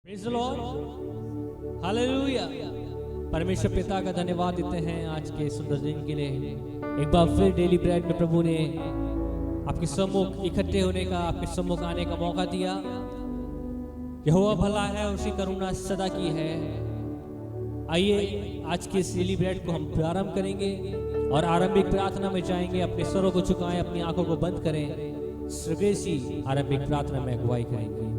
Praise the Lord, hallelujah. परमेश्वर पिता का धन्यवाद देते हैं आज के सुंदर दिन के लिए। एक बार फिर डेली ब्रेड में प्रभु ने आपके सम्मुख इकट्ठे होने का, आपके सम्मुख आने का मौका दिया। यहोवा भला है, उसकी करुणा सदा की है। आइए आज के इस डेली ब्रेड को हम प्रारंभ करेंगे और आरंभिक प्रार्थना में जाएंगे। अपने सरों को झुकाएं, अपनी आंखों को बंद करें। स्वर्गीय आरंभिक प्रार्थना में अगुवाई करेंगे।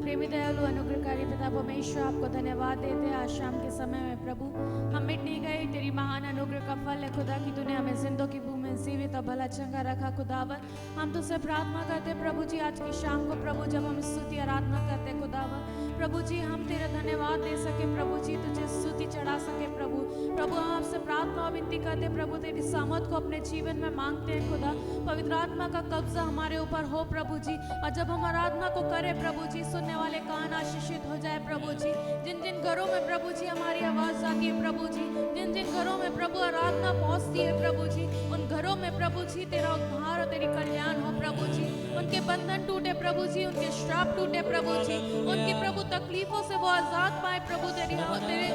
प्रेमी दयालु अनुग्रहकारी पिता परमेश्वर, आपको धन्यवाद देते हैं आज शाम के समय में प्रभु। हम मिट नहीं गए, तेरी महान अनुग्रह का फल है खुदा की तूने हमें जिंदों की भूमि में जीवित और भला चंगा रखा खुदावन। हम तुझसे प्रार्थना करते प्रभु जी आज की शाम को प्रभु जब हम स्तुति आराधना करते खुदावन, प्रभु जी हम तेरा धन्यवाद दे सके प्रभु जी, तुझे स्तुति चढ़ा सके प्रभु। प्रभु हम आपसे प्रार्थना और विनती करते प्रभु, तेरी सामर्थ को अपने जीवन में मांगते हैं खुदा। पवित्र आत्मा का कब्जा हमारे ऊपर हो प्रभु जी, और जब हम आराधना को करें प्रभु जी, सुनने वाले कान आशीषित हो जाए प्रभु जी। जिन जिन घरों में प्रभु जी हमारी आवाज आती है प्रभु जी, जिन जिन घरों में प्रभु आराधना पहुंचती है प्रभु जी, उन घरों में प्रभु जी तेरा उद्धार और तेरी कल्याण हो प्रभु जी। उनके बंधन टूटे प्रभु जी, उनके श्राप टूटे प्रभु जी, उनकी प्रभु तकलीफों से वो आजाद पाए प्रभु। तेरे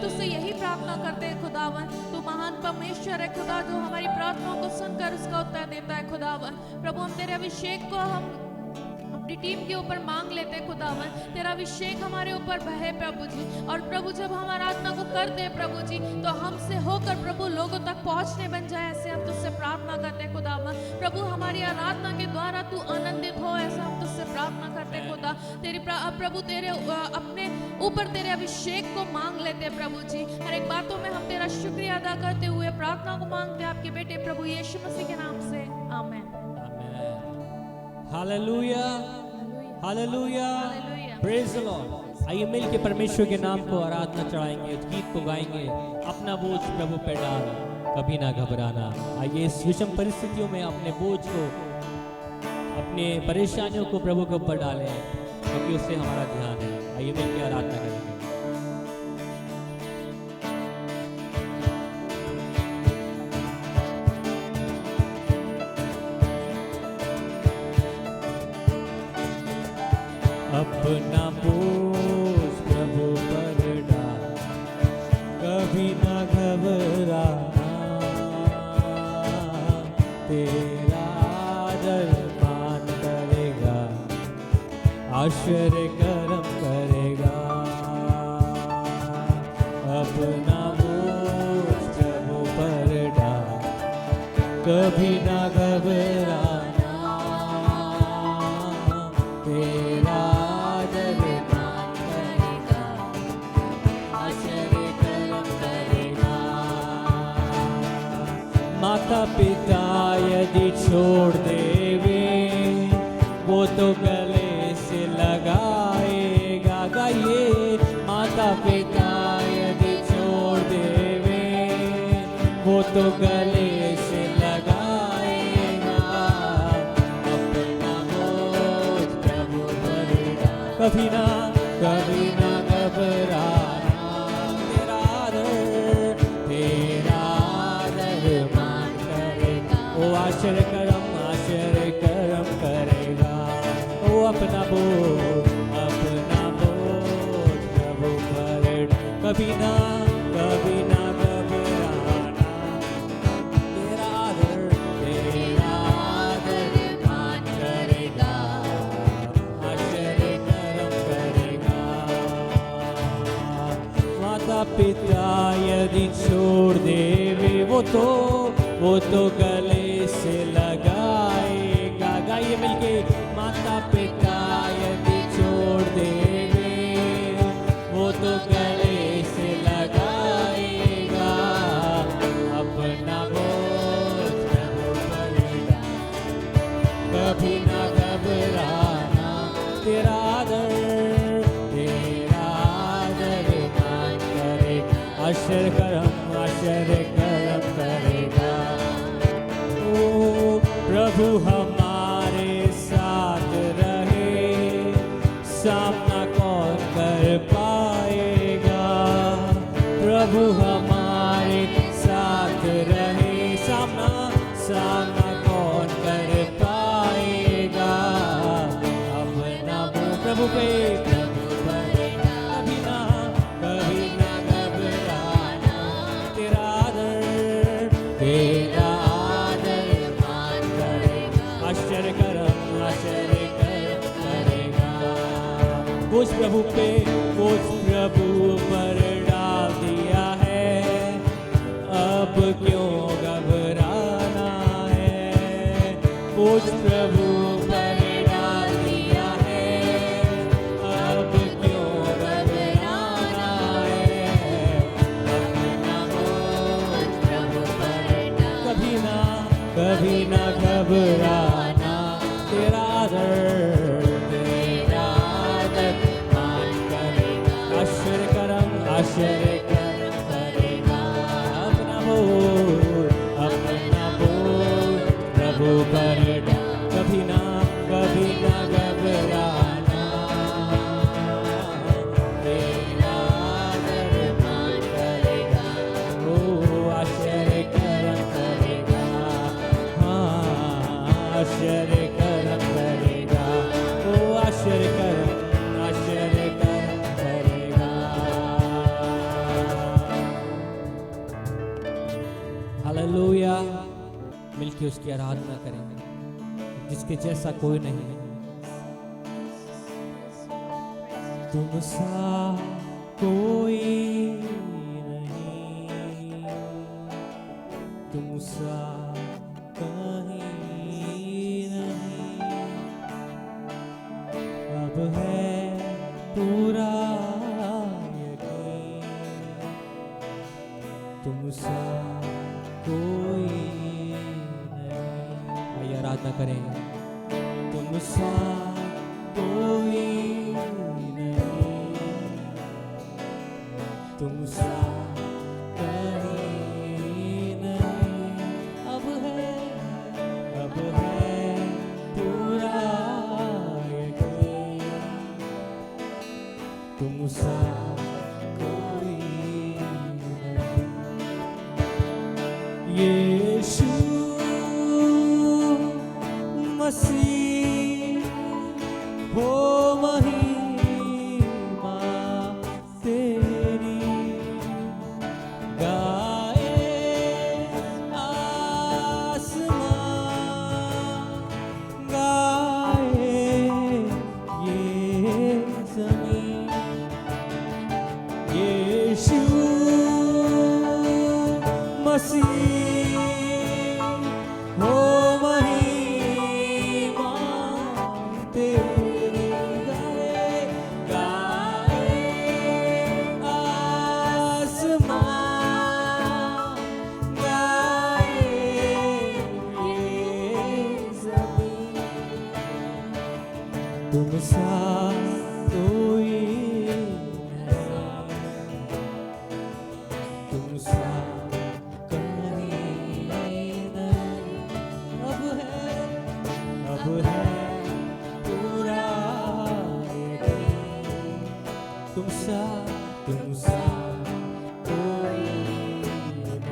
तुझसे यही प्रार्थना करते हैं खुदावन। तू महान परमेश्वर है खुदा, जो हमारी प्रार्थनाओं को सुनकर उसका उत्तर देता है खुदावन। प्रभु हम तेरे अभिषेक को हम अपनी टीम के ऊपर मांग लेते हैं खुदावन। तेरा अभिषेक हमारे ऊपर बहे प्रभु जी, और प्रभु जब हम आराधना को करते हैं प्रभु जी, तो हमसे होकर प्रभु लोगों तक पहुंचने बन जाए, ऐसे हम तुझसे प्रार्थना करते हैं खुदावन। प्रभु हमारी आराधना के द्वारा तू आनंदित हो, ऐसा हम तुझसे प्रार्थना करते हैं खुदा। तेरी प्रभु तेरे अपने ऊपर तेरे अभिषेक को मांग लेते हैं प्रभु जी। हर एक बातों में हम तेरा शुक्रिया अदा करते हुए प्रार्थना को मांगते हैं आपके बेटे प्रभु यीशु मसीह के नाम से, आमीन। Hallelujah, hallelujah, praise the Lord. आइए मिल के परमेश्वर के नाम को आराधना चढ़ाएंगे, उस गीत को गाएंगे, अपना बोझ प्रभु पे डाल, कभी ना घबराना। आइए इस विषम परिस्थितियों में अपने बोझ को, अपने परेशानियों को प्रभु के ऊपर डालें, क्योंकि उससे हमारा ध्यान है। आइए मिल के आराधना करेंगे। अपना बोझ प्रभु पर डाल, कभी ना घबराना, तेरा आदर मान करेगा, आश्चर्य कर्म करेगा। अपना बोझ प्रभु पर डाल, कभी ना घबराना, तेरा माता पिता यदि छोड़ देवे, वो तो गले से लगाएगा। गाइए, माता पिता यदि छोड़ देवे, वो तो गले से लगाएगा। अपना बोझ प्रभु पर डाल, कभी ना घबराना, तेरा आदर मान करेगा। ओ आश्चर्य कर्म करेगा। ओ अपना बोझ प्रभु पर, कभी ना घबराना, तेरा आदर मान करेगा, आश्चर्य कर्म करेगा। माता पिता यदि छोड़ देवे, वो तो गले से लगाएगा। गाइए मिलके, माता पिता यदि छोड़ देवे, वो तो गले से लगाएगा। अपना बोझ प्रभु पर डाल, कभी ना घबराना, तेरा आदर मान करेगा, आश्चर्य कर्म करेगा। ओ प्रभु हमारे साथ रहे, सामना कौन कर पाएगा। प्रभु हमारे साथ रहे, सामना कौन कर पाएगा। प्रभु पे, बोझ प्रभु पर डाल दिया है, अब क्यों घबराना है। बोझ प्रभु पर डाल दिया है, अब क्यों घबराना है। अपना बोझ प्रभु पर डाल, कभी ना घबराना, तेरा आदर मान करेगा, आश्चर्य कर्म करेगा। अपना बोझ प्रभु पर डाल, कभी ना घबराना, तेरा आदर मान करेगा। ओ आश्चर्य कर्म करेगा, हाँ आश्चर्य कर्म करेगा, ओ आश्चर्य कर्म करेगा। हालेलुया। मिलके उसकी आराधना करेंगे, जिसके जैसा कोई नहीं है। तुम सा कोई नहीं, तुम सा कहीं नहीं, अब है पूरा यकीन, तुम सा कोई नहीं। आइए आराधना करें। तुम सा कोई नहीं, तुम सा कहीं नहीं, अब है पूरा यकीन, तुम सा कोई नहीं। यीशु मसीह हो महिमा तेरी, गाए आसमां, गाए ये ज़मीन। यीशु मसीह हो महिमा तेरी, गाए आसमां, गाए ये ज़मीन। तुम सा कोई नहीं, तुम सा कहीं नहीं, अब है पूरा यकीन, तुम सा कोई नहीं।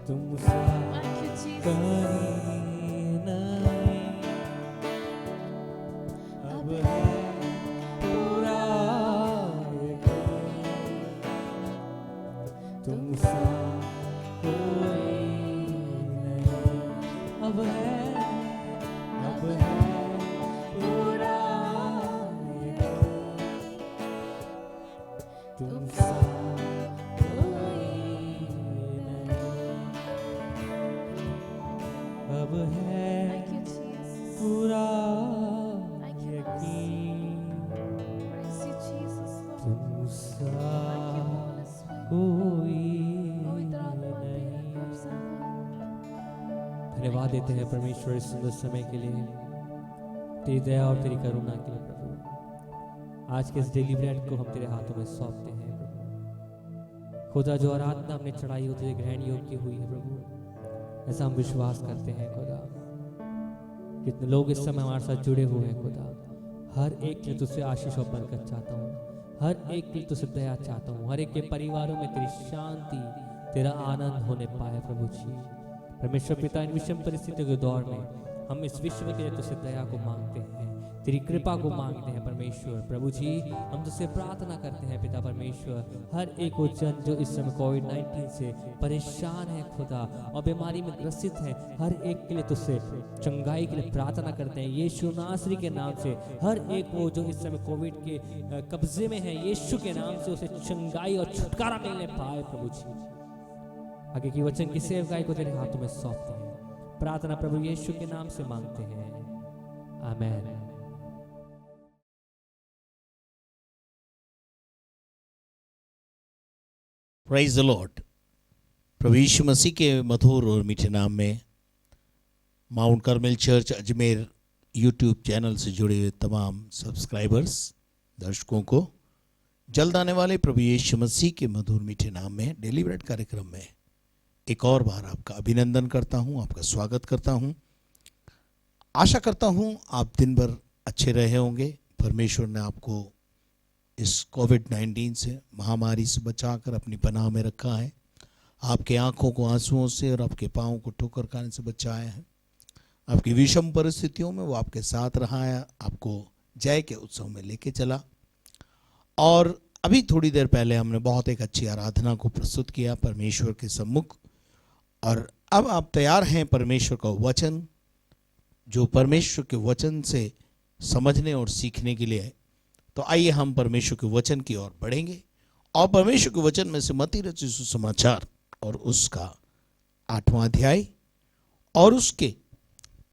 तुमसा Thank you, Jesus. कहीं नहीं, अब है पूरा यकीन, तुमसा कोई नहीं, अब है पूरा यकीन, तुमसा कोई नहीं, अब है Thank you, Jesus. पूरा Thank you, यकीन, Praise you, Jesus, Lord. Tumsar Thank you, Holy Spirit. कोई पवित्र आत्मा नहीं। तेरे नाम से हो। धन्यवाद देते हैं परमेश्वर इस सुंदर समय के लिए, तेरी दया और तेरी करुणा के लिए प्रभु। आज के इस डेली ब्रेड को हम तेरे हाथों में सौंपते हैं प्रभु। खुदा जो आराधना हमने चढ़ाई हो तुझे ग्रहण योग्य हुई है प्रभु, ऐसा हम विश्वास करते हैं खुदा। कितने लोग इस समय हमारे साथ जुड़े हुए हैं खुदा, हर एक के तुझसे आशीष और बरकत चाहता हूँ, हर एक के तुझसे दया चाहता हूँ, हर एक के परिवारों में तेरी शांति तेरा आनंद होने पाए प्रभु जी। परमेश्वर पिता, इन विषम परिस्थितियों के दौर में हम इस विश्व के लिए तुझसे दया को मांगते हैं, तेरी कृपा को मांगते हैं परमेश्वर। प्रभु जी हम तुझसे प्रार्थना करते हैं पिता परमेश्वर, हर एक वो जन जो इस समय कोविड-19 से परेशान है खुदा और बीमारी में ग्रसित है, हर एक के लिए तुझसे चंगाई के लिए प्रार्थना करते हैं यीशु नासरी के नाम से। हर एक वो जो इस समय कोविड के कब्जे में है, यीशु के नाम से उसे चंगाई और छुटकारा मिलने पाए प्रभु जी। आगे की वचन की सेवकाई को तेरे हाथों में सौंपते हैं, प्रार्थना प्रभु यीशु के नाम से मांगते हैं, आमेन। Praise the lord. प्रभु यीशु मसीह के मधुर और मीठे नाम में Mount Carmel church Ajmer YouTube channel से जुड़े हुए तमाम सब्सक्राइबर्स दर्शकों को जल्द आने वाले प्रभु यीशु मसीह के मधुर मीठे नाम में डेली ब्रेड कार्यक्रम में एक और बार आपका अभिनंदन करता हूं, आपका स्वागत करता हूं। आशा करता हूं आप दिन भर अच्छे रहे होंगे। परमेश्वर ने आपको इस कोविड-19 से महामारी से बचाकर अपनी पनाह में रखा है, आपके आंखों को आंसुओं से और आपके पाँव को ठोकर खाने से बचाया है। आपकी विषम परिस्थितियों में वो आपके साथ रहा है, आपको जय के उत्सव में लेके चला। और अभी थोड़ी देर पहले हमने बहुत एक अच्छी आराधना को प्रस्तुत किया परमेश्वर के सम्मुख, और अब आप तैयार हैं परमेश्वर का वचन, जो परमेश्वर के वचन से समझने और सीखने के लिए है। तो आइए हम परमेश्वर के वचन की ओर बढ़ेंगे और परमेश्वर के वचन में से मत्ती रचित सुसमाचार और उसका 8वां अध्याय और उसके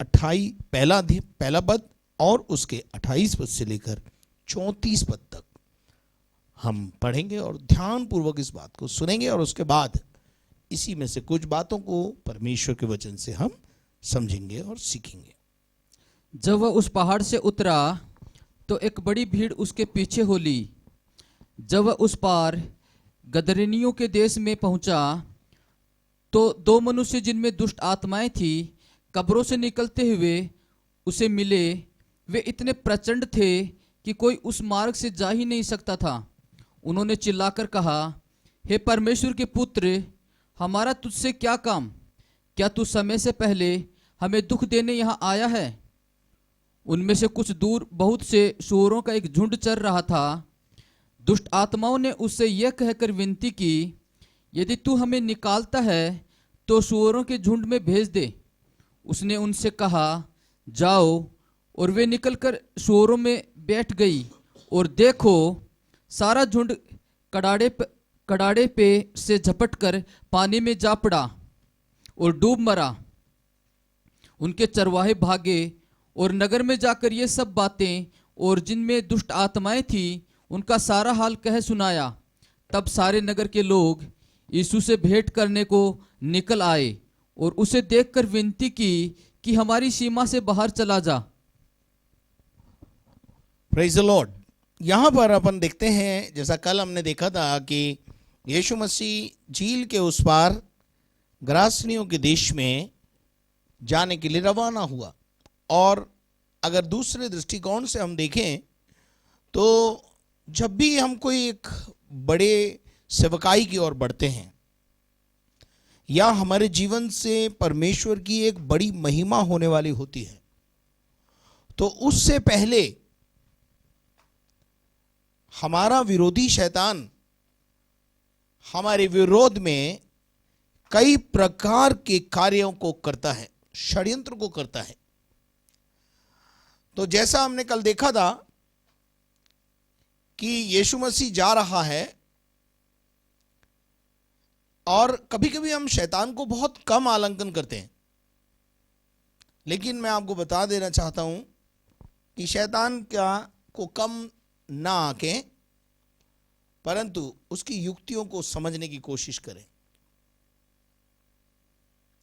28 पहला पद और उसके 28 पद से लेकर 34 पद तक हम पढ़ेंगे और ध्यान पूर्वक इस बात को सुनेंगे, और उसके बाद इसी में से कुछ बातों को परमेश्वर के वचन से हम समझेंगे और सीखेंगे। जब वह उस पहाड़ से उतरा तो एक बड़ी भीड़ उसके पीछे हो ली। जब वह उस पार गदरेनियों के देश में पहुंचा तो 2 मनुष्य जिनमें दुष्ट आत्माएं थी कब्रों से निकलते हुए उसे मिले। वे इतने प्रचंड थे कि कोई उस मार्ग से जा ही नहीं सकता था। उन्होंने चिल्लाकर कहा, हे परमेश्वर के पुत्र, हमारा तुझसे क्या काम? क्या तू समय से पहले हमें दुख देने यहाँ आया है? उनमें से कुछ दूर बहुत से सूअरों का एक झुंड चर रहा था। दुष्ट आत्माओं ने उससे यह कहकर विनती की, यदि तू हमें निकालता है तो सूअरों के झुंड में भेज दे। उसने उनसे कहा, जाओ। और वे निकलकर सूअरों में बैठ गई, और देखो सारा झुंड कड़ाड़े पे से झपटकर पानी में जा पड़ा और डूब मरा। उनके चरवाहे भागे और नगर में जाकर ये सब बातें और जिनमें दुष्ट आत्माएं थी उनका सारा हाल कह सुनाया। तब सारे नगर के लोग यीशु से भेंट करने को निकल आए और उसे देखकर विनती की कि हमारी सीमा से बाहर चला जा। Praise the Lord. यहाँ पर अपन देखते हैं, जैसा कल हमने देखा था कि यीशु मसीह झील के उस पार गरासनियों के देश में जाने के लिए रवाना हुआ। और अगर दूसरे दृष्टिकोण से हम देखें तो जब भी हम कोई एक बड़े सेवकाई की ओर बढ़ते हैं या हमारे जीवन से परमेश्वर की एक बड़ी महिमा होने वाली होती है, तो उससे पहले हमारा विरोधी शैतान हमारे विरोध में कई प्रकार के कार्यों को करता है, षड्यंत्र को करता है। तो जैसा हमने कल देखा था कि यीशु मसीह जा रहा है, और कभी कभी हम शैतान को बहुत कम आलंकन करते हैं, लेकिन मैं आपको बता देना चाहता हूं कि शैतान को कम ना आके, परंतु उसकी युक्तियों को समझने की कोशिश करें।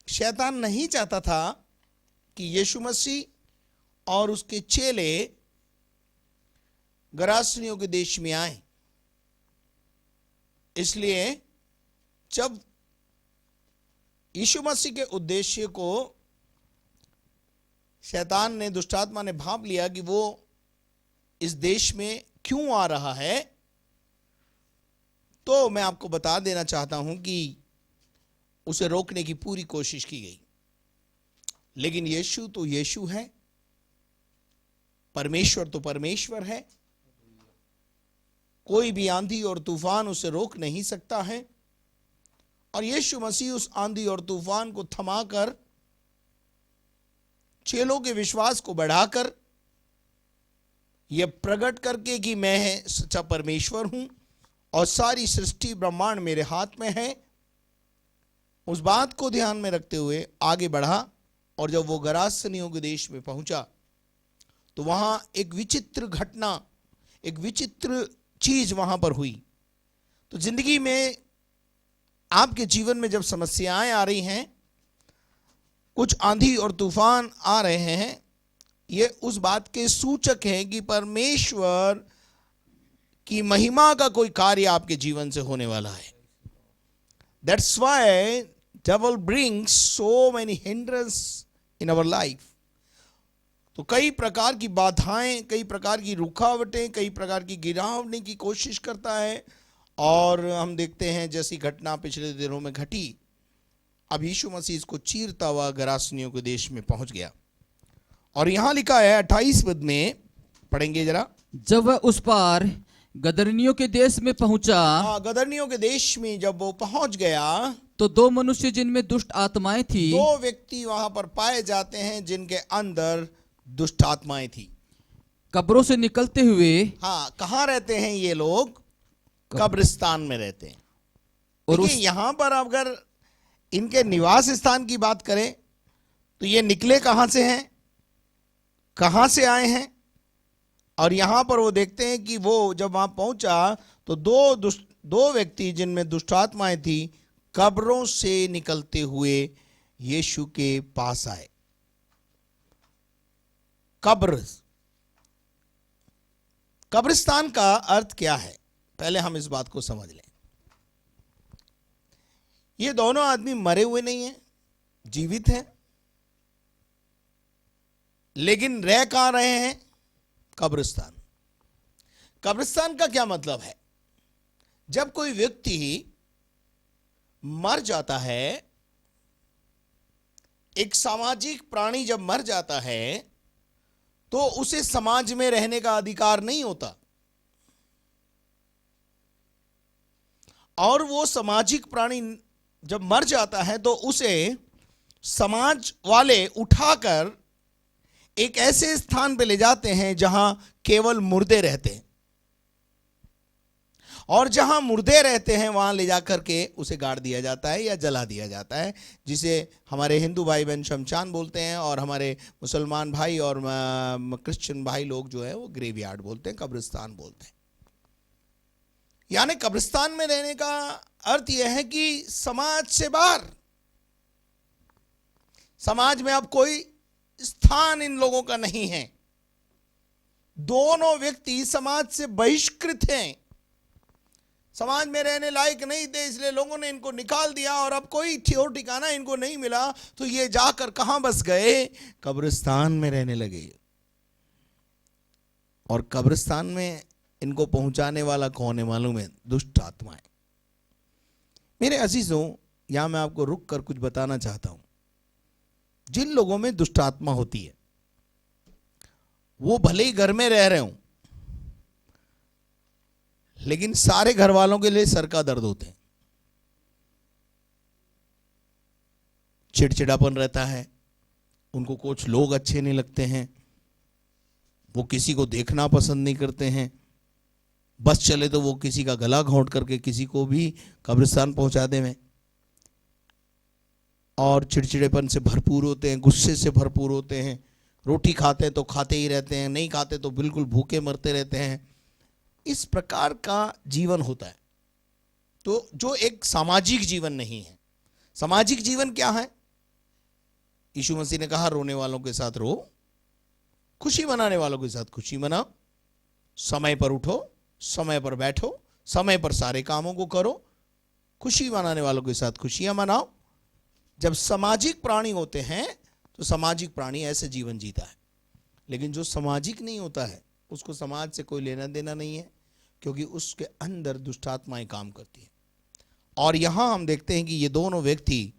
शैतान नहीं चाहता था कि यीशु मसीह और उसके चेले गरासनियों के देश में आए। इसलिए जब यीशु मसीह के उद्देश्य को शैतान ने, दुष्टात्मा ने भांप लिया कि वो इस देश में क्यों आ रहा है, तो मैं आपको बता देना चाहता हूं कि उसे रोकने की पूरी कोशिश की गई। लेकिन यीशु तो यीशु है, परमेश्वर तो परमेश्वर है। कोई भी आंधी और तूफान उसे रोक नहीं सकता है। और यीशु मसीह उस आंधी और तूफान को थमाकर, चेलों के विश्वास को बढ़ाकर, यह प्रकट करके कि मैं सच्चा परमेश्वर हूं और सारी सृष्टि ब्रह्मांड मेरे हाथ में है, उस बात को ध्यान में रखते हुए आगे बढ़ा। और जब वो गरासनियों के देश में पहुंचा तो वहां एक विचित्र घटना, एक विचित्र चीज वहां पर हुई। तो जिंदगी में, आपके जीवन में जब समस्याएं आ रही हैं, कुछ आंधी और तूफान आ रहे हैं, ये उस बात के सूचक है कि परमेश्वर की महिमा का कोई कार्य आपके जीवन से होने वाला है। That's why devil brings so many hindrances in our life. तो कई प्रकार की बाधाएं, कई प्रकार की रुकावटें, कई प्रकार की गिरावने की कोशिश करता है। और हम देखते हैं जैसी घटना पिछले दिनों में घटी, अब यीशु मसीह इसको चीरता हुआ गरासनियों के देश में पहुंच गया। और यहां लिखा है 28 पद में, पढ़ेंगे जरा। जब वह उस पार गदरनियों के देश में पहुंचा, गदरनियों के देश में जब वो पहुंच गया, तो दो मनुष्य जिनमें दुष्ट आत्माएं थी, दो व्यक्ति वहां पर पाए जाते हैं जिनके अंदर दुष्ट आत्माएं थी। कब्रों से निकलते हुए, कहां रहते हैं ये लोग? कब्रिस्तान में रहते हैं। और यहां पर अगर इनके निवास स्थान की बात करें तो ये निकले कहां से हैं, कहां से आए हैं? और यहां पर वो देखते हैं कि वो जब वहां पहुंचा तो दो व्यक्ति जिनमें दुष्टात्माएं थी, कब्रों से निकलते हुए यीशु के पास आए। कब्रिस्तान का अर्थ क्या है, पहले हम इस बात को समझ लें। ये दोनों आदमी मरे हुए नहीं हैं, जीवित हैं, लेकिन रह कहां रहे हैं? कब्रिस्तान। कब्रिस्तान का क्या मतलब है? जब कोई व्यक्ति मर जाता है, एक सामाजिक प्राणी जब मर जाता है तो उसे समाज में रहने का अधिकार नहीं होता, और वो सामाजिक प्राणी जब मर जाता है तो उसे समाज वाले उठाकर एक ऐसे स्थान पे ले जाते हैं जहां केवल मुर्दे रहते हैं, और जहां मुर्दे रहते हैं वहां ले जाकर के उसे गाड़ दिया जाता है या जला दिया जाता है, जिसे हमारे हिंदू भाई बहन शमशान बोलते हैं, और हमारे मुसलमान भाई और क्रिश्चियन भाई लोग जो है वो ग्रेवयार्ड बोलते हैं, कब्रिस्तान बोलते हैं। यानी कब्रिस्तान में रहने का अर्थ यह है कि समाज से बाहर, समाज में अब कोई स्थान इन लोगों का नहीं है। दोनों व्यक्ति समाज से बहिष्कृत हैं, समाज में रहने लायक नहीं थे, इसलिए लोगों ने इनको निकाल दिया, और अब कोई ठियोर ठिकाना इनको नहीं मिला, तो ये जाकर कहां बस गए? कब्रिस्तान में रहने लगे। और कब्रिस्तान में इनको पहुंचाने वाला कौन है मालूम है? दुष्ट आत्माएं। मेरे अजीजों, यहां मैं आपको रुक कर कुछ बताना चाहता हूं। जिन लोगों में दुष्ट आत्मा होती है वो भले ही घर में रह रहे हों, लेकिन सारे घर वालों के लिए सर का दर्द होते हैं। चिड़चिड़ापन रहता है, उनको कुछ लोग अच्छे नहीं लगते हैं, वो किसी को देखना पसंद नहीं करते हैं। बस चले तो वो किसी का गला घोंट करके किसी को भी कब्रिस्तान पहुंचा दें, और चिड़चिड़ेपन से भरपूर होते हैं, गुस्से से भरपूर होते हैं। रोटी खाते हैं तो खाते ही रहते हैं, नहीं खाते तो बिल्कुल भूखे मरते रहते हैं। इस प्रकार का जीवन होता है, तो जो एक सामाजिक जीवन नहीं है। सामाजिक जीवन क्या है? यीशु मसीह ने कहा रोने वालों के साथ रो, खुशी मनाने वालों के साथ खुशी मनाओ, समय पर उठो, समय पर बैठो, समय पर सारे कामों को करो, खुशी मनाने वालों के साथ खुशियां मनाओ। जब सामाजिक प्राणी होते हैं तो सामाजिक प्राणी ऐसे जीवन जीता है। लेकिन जो सामाजिक नहीं होता है उसको समाज से कोई लेना देना नहीं है, क्योंकि उसके अंदर दुष्ट आत्माएं काम करती है। और यहां हम देखते हैं कि ये दोनों व्यक्ति,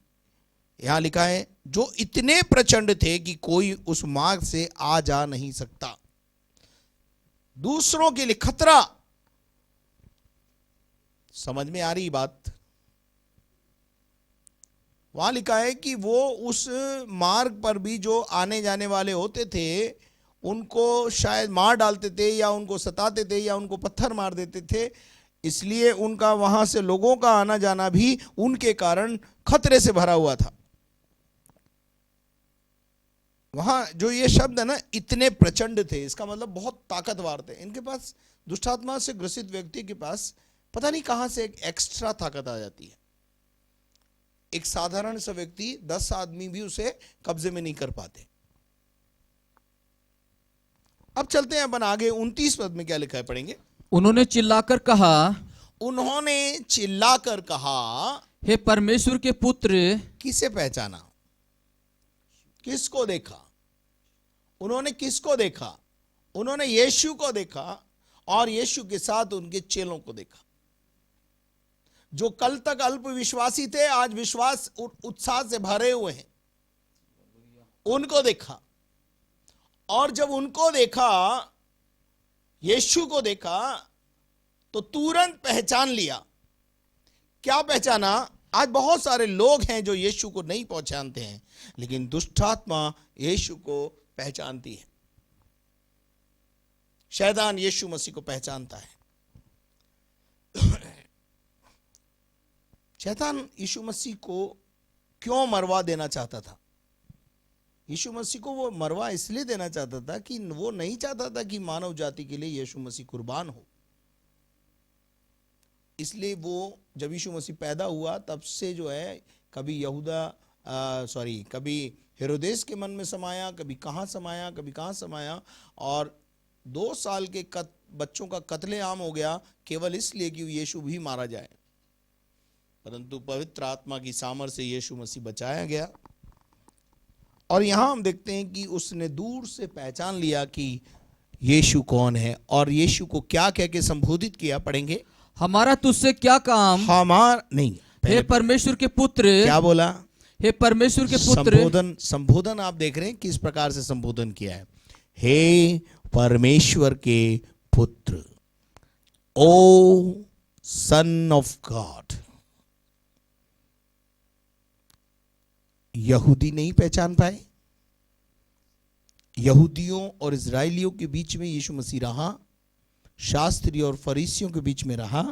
यहां लिखा है, जो इतने प्रचंड थे कि कोई उस मार्ग से आ जा नहीं सकता। दूसरों के लिए खतरा। समझ में आ रही बात? वहां लिखा है कि वो उस मार्ग पर भी जो आने जाने वाले होते थे उनको शायद मार डालते थे, या उनको सताते थे, या उनको पत्थर मार देते थे। इसलिए उनका वहां से लोगों का आना जाना भी उनके कारण खतरे से भरा हुआ था। वहां जो ये शब्द है ना, इतने प्रचंड थे, इसका मतलब बहुत ताकतवर थे। इनके पास, दुष्टात्मा से ग्रसित व्यक्ति के पास पता नहीं कहां से एक एक्स्ट्रा ताकत आ जाती है। एक साधारण सा व्यक्ति 10 आदमी भी उसे कब्जे में नहीं कर पाते। अब चलते हैं अपन आगे। 29 पद में क्या लिखा है, पढ़ेंगे। उन्होंने चिल्लाकर कहा, उन्होंने चिल्लाकर कहा, हे परमेश्वर के पुत्र। किसे पहचाना? किसको देखा? उन्होंने किसको देखा? उन्होंने यीशु को देखा, और यीशु के साथ उनके चेलों को देखा। जो कल तक अल्प विश्वासी थे, आज विश्वास उत्साह से भरे हुए हैं, उनको देखा। और जब उनको देखा, यीशु को देखा, तो तुरंत पहचान लिया। क्या पहचाना? आज बहुत सारे लोग हैं जो यीशु को नहीं पहचानते हैं, लेकिन दुष्टात्मा यीशु को पहचानती है। शैतान यीशु मसीह को पहचानता है। शैतान यीशु मसीह को क्यों मरवा देना चाहता था? यीशु मसीह को वो मरवा इसलिए देना चाहता था कि वो नहीं चाहता था कि मानव जाति के लिए यीशु मसीह कुर्बान हो। इसलिए वो जब यीशु मसीह पैदा हुआ तब से जो है, कभी कभी हेरोदेस के मन में समाया, कभी कहाँ समाया, कभी कहाँ समाया, और 2 साल के बच्चों का कत्लेआम हो गया, केवल इसलिए कि यीशु भी मारा जाए। परंतु पवित्र आत्मा की सामर्थ्य से यीशु मसीह बचाया गया। और यहां हम देखते हैं कि उसने दूर से पहचान लिया कि यीशु कौन है, और यीशु को क्या कह के संबोधित किया, पढ़ेंगे। हमारा तुझसे क्या काम, नहीं, हे परमेश्वर के पुत्र। क्या बोला? हे परमेश्वर के पुत्र। संबोधन आप देख रहे हैं किस प्रकार से संबोधन किया है। हे परमेश्वर के पुत्र, ओ सन ऑफ गॉड। यहूदी नहीं पहचान पाए। यहूदियों और इजराइलियों के बीच में यीशु मसीह रहा, शास्त्री और फरीसियों के बीच में रहा,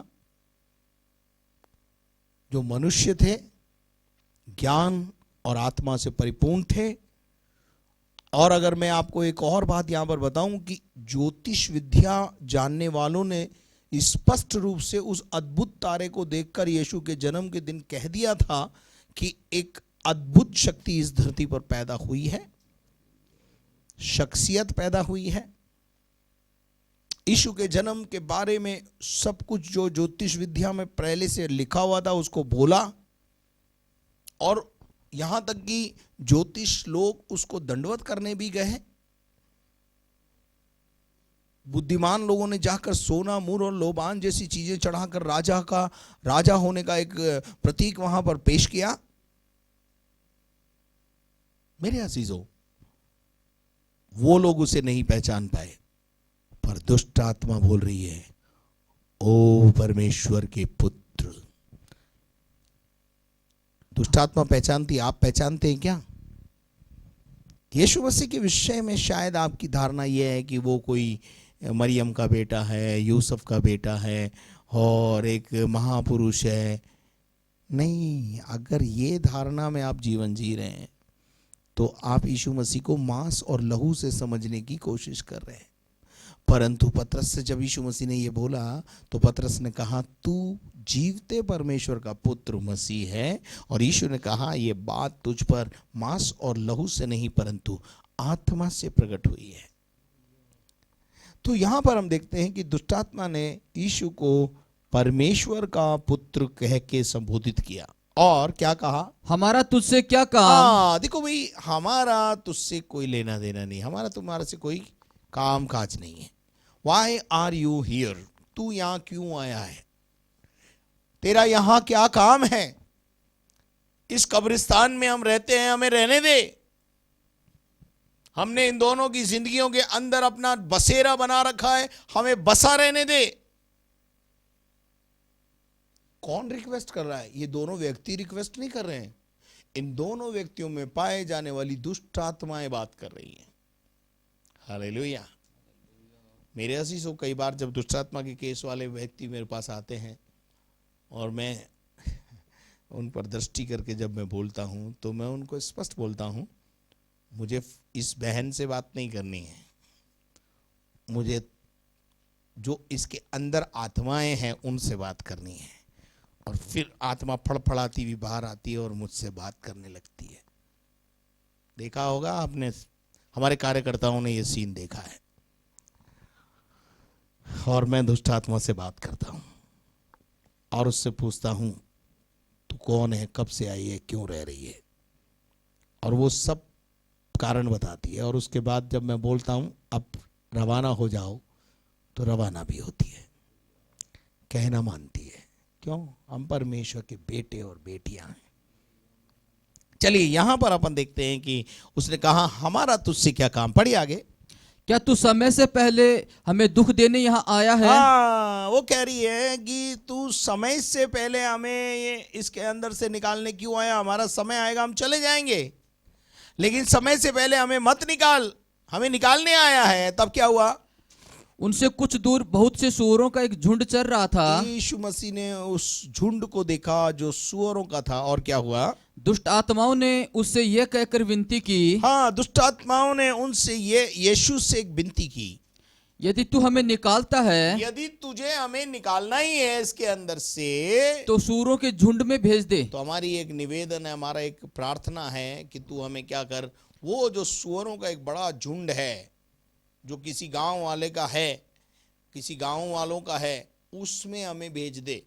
जो मनुष्य थे, ज्ञान और आत्मा से परिपूर्ण थे। और अगर मैं आपको एक और बात यहां पर बताऊं कि ज्योतिष विद्या जानने वालों ने स्पष्ट रूप से उस अद्भुत तारे को देखकर यीशु के जन्म के दिन कह दिया था कि एक अद्भुत शक्ति इस धरती पर पैदा हुई है, शख्सियत पैदा हुई है। यीशु के जन्म के बारे में सब कुछ जो ज्योतिष विद्या में पहले से लिखा हुआ था उसको बोला, और यहां तक कि ज्योतिष लोग उसको दंडवत करने भी गए। बुद्धिमान लोगों ने जाकर सोना, मुर और लोबान जैसी चीजें चढ़ाकर राजा होने का एक प्रतीक वहां पर पेश किया। मेरे अजीजों, वो लोग उसे नहीं पहचान पाए, पर दुष्ट आत्मा बोल रही है, ओ परमेश्वर के पुत्र। दुष्ट आत्मा पहचानती, आप पहचानते हैं क्या? यीशु मसीह के विषय में शायद आपकी धारणा यह है कि वो कोई मरियम का बेटा है, यूसुफ का बेटा है और एक महापुरुष है। नहीं, अगर ये धारणा में आप जीवन जी रहे हैं तो आप यीशु मसीह को मांस और लहू से समझने की कोशिश कर रहे हैं। परंतु पतरस से जब यीशु मसीह ने ये बोला तो पतरस ने कहा, तू जीवते परमेश्वर का पुत्र मसीह है। और यीशु ने कहा, ये बात तुझ पर मांस और लहू से नहीं परंतु आत्मा से प्रकट हुई है। तो यहां पर हम देखते हैं कि दुष्टात्मा ने यीशु को परमेश्वर का पुत्र कह के संबोधित किया और क्या कहा? हमारा तुझसे क्या काम? देखो भाई, हमारा तुझसे कोई लेना देना नहीं, हमारा तुम्हारा से कोई काम काज नहीं है। Why are you here? तू यहां क्यों आया है? तेरा यहां क्या काम है? इस कब्रिस्तान में हम रहते हैं, हमें रहने दे। हमने इन दोनों की जिंदगियों के अंदर अपना बसेरा बना रखा है, हमें बसा रहने दे। कौन रिक्वेस्ट कर रहा है? ये दोनों व्यक्ति रिक्वेस्ट नहीं कर रहे हैं, इन दोनों व्यक्तियों में पाए जाने वाली दुष्ट आत्माएं बात कर रही हैं। हालेलुया। मेरे अजीजों, कई बार जब दुष्ट आत्मा के केस वाले व्यक्ति मेरे पास आते हैं और मैं उन पर दृष्टि करके जब मैं बोलता हूं तो मैं उनको स्पष्ट बोलता हूं, मुझे इस बहन से बात नहीं करनी है, मुझे जो इसके अंदर आत्माएं हैं उनसे बात करनी है। और फिर आत्मा फड़फड़ाती हुई बाहर आती है और मुझसे बात करने लगती है। देखा होगा आपने, हमारे कार्यकर्ताओं ने ये सीन देखा है। और मैं दुष्ट आत्मा से बात करता हूं और उससे पूछता हूं, तू कौन है, कब से आई है, क्यों रह रही है, और वो सब कारण बताती है। और उसके बाद जब मैं बोलता हूं अब रवाना हो जाओ, तो रवाना भी होती है, कहना मानती है। क्यों? हम परमेश्वर के बेटे और बेटियां हैं। चलिए यहां पर अपन देखते हैं कि उसने कहा, हमारा तुझसे क्या काम? पढ़िए आगे। क्या तू समय से पहले हमें दुख देने यहाँ आया है? वो कह रही है कि तू समय से पहले हमें ये इसके अंदर से निकालने क्यों आया? हमारा समय आएगा, हम चले जाएंगे, लेकिन समय से पहले हमें मत निकाल, हमें निकालने आया है। तब क्या हुआ? उनसे कुछ दूर बहुत से सूअरों का एक झुंड चर रहा था। यीशु मसीह ने उस झुंड को देखा जो सूअरों का था, और क्या हुआ? दुष्ट आत्माओं ने उससे यह कहकर विनती की, दुष्ट आत्माओं ने उनसे ये यीशु से एक विनती की, यदि तू हमें निकालता है, यदि तुझे हमें निकालना ही है इसके अंदर से, तो सूअरों के झुंड में भेज दे। तो हमारी एक निवेदन है, हमारा एक प्रार्थना है कि तू हमें क्या कर, वो जो सूअरों का एक बड़ा झुंड है जो किसी गांव वाले का है, किसी गांव वालों का है, उसमें हमें भेज दे।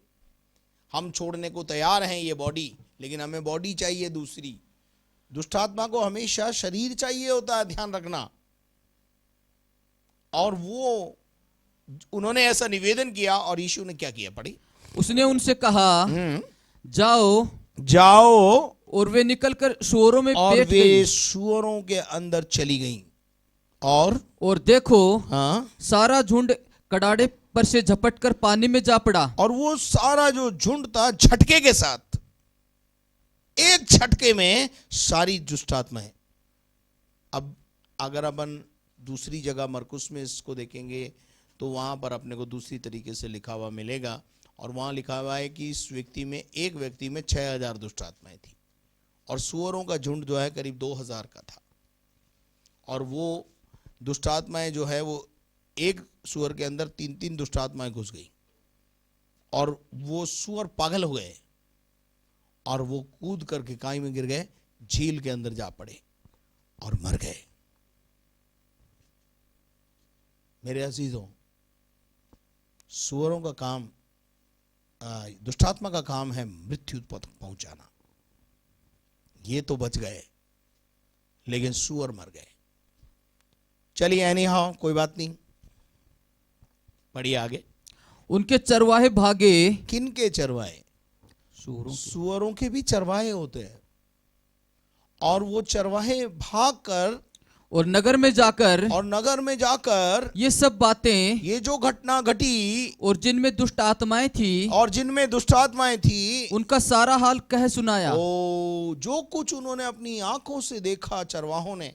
हम छोड़ने को तैयार हैं ये बॉडी, लेकिन हमें बॉडी चाहिए दूसरी। दुष्ट आत्मा को हमेशा शरीर चाहिए होता है, ध्यान रखना। और वो उन्होंने ऐसा निवेदन किया और यीशु ने क्या किया? पढ़ी। उसने उनसे कहा, जाओ जाओ, और वे निकलकर सूअरों में और बैठ वे गईं। सूअरों के अंदर चली गईं। और देखो, सारा झुंड कड़ाड़े पर से झपट कर पानी में जा पड़ा। और वो सारा जो झुंड था झटके के साथ, एक झटके में सारी दुष्ट आत्माएं। अब अगर अपन दूसरी जगह मरकुस में इसको देखेंगे तो वहां पर अपने को दूसरी तरीके से लिखा हुआ मिलेगा, और वहां लिखा हुआ है कि इस व्यक्ति में, एक व्यक्ति में 6000 दुष्ट आत्माएं थी, और सूअरों का झुंड जो है करीब 2000 का था। और वो दुष्ट आत्माएं जो है वो एक सूअर के अंदर 3-3 दुष्ट आत्माएं घुस गई, और वो सूअर पागल हो गए और वो कूद करके काई में गिर गए, झील के अंदर जा पड़े और मर गए। मेरे अजीजों, सूअरों का काम, दुष्टात्मा का काम है मृत्यु तक पहुंचाना। ये तो बच गए, लेकिन सूअर मर गए। चलिए एनी हाउ, कोई बात नहीं। पढ़िए आगे। उनके चरवाहे भागे, किन के चरवाहे? सूरों के। सुअरों के भी चरवाहे होते हैं, और वो चरवाहे भागकर और नगर में जाकर ये सब बातें, ये जो घटना घटी और जिनमें दुष्ट आत्माएं थी उनका सारा हाल कह सुनाया। ओ, जो कुछ उन्होंने अपनी आंखों से देखा चरवाहों ने।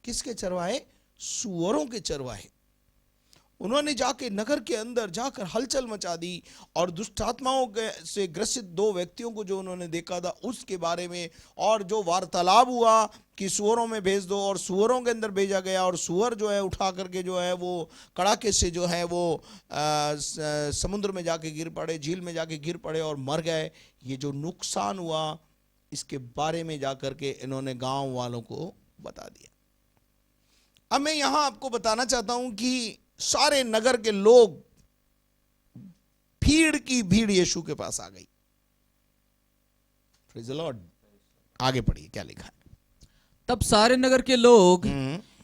किसके चरवाहे? सुअरों के चरवाहे। उन्होंने जाके नगर के अंदर जाकर हलचल मचा दी, और दुष्ट आत्माओं से ग्रसित 2 व्यक्तियों को जो उन्होंने देखा था उसके बारे में, और जो वार्तालाप हुआ कि सुअरों में भेज दो, और सुअरों के अंदर भेजा गया, और सुअर जो है उठा करके जो है वो कड़ाके से जो है वो समुद्र में जाके गिर पड़े, झील में जाके गिर पड़े और मर गए। ये जो नुकसान हुआ इसके बारे में जाकर के इन्होंने गांव वालों को बता दिया। अब मैं यहां आपको बताना चाहता हूं कि सारे नगर के लोग, भीड़ की भीड़ यीशु के पास आ गई। Praise the Lord. आगे पढ़िए क्या लिखा है। तब सारे नगर के लोग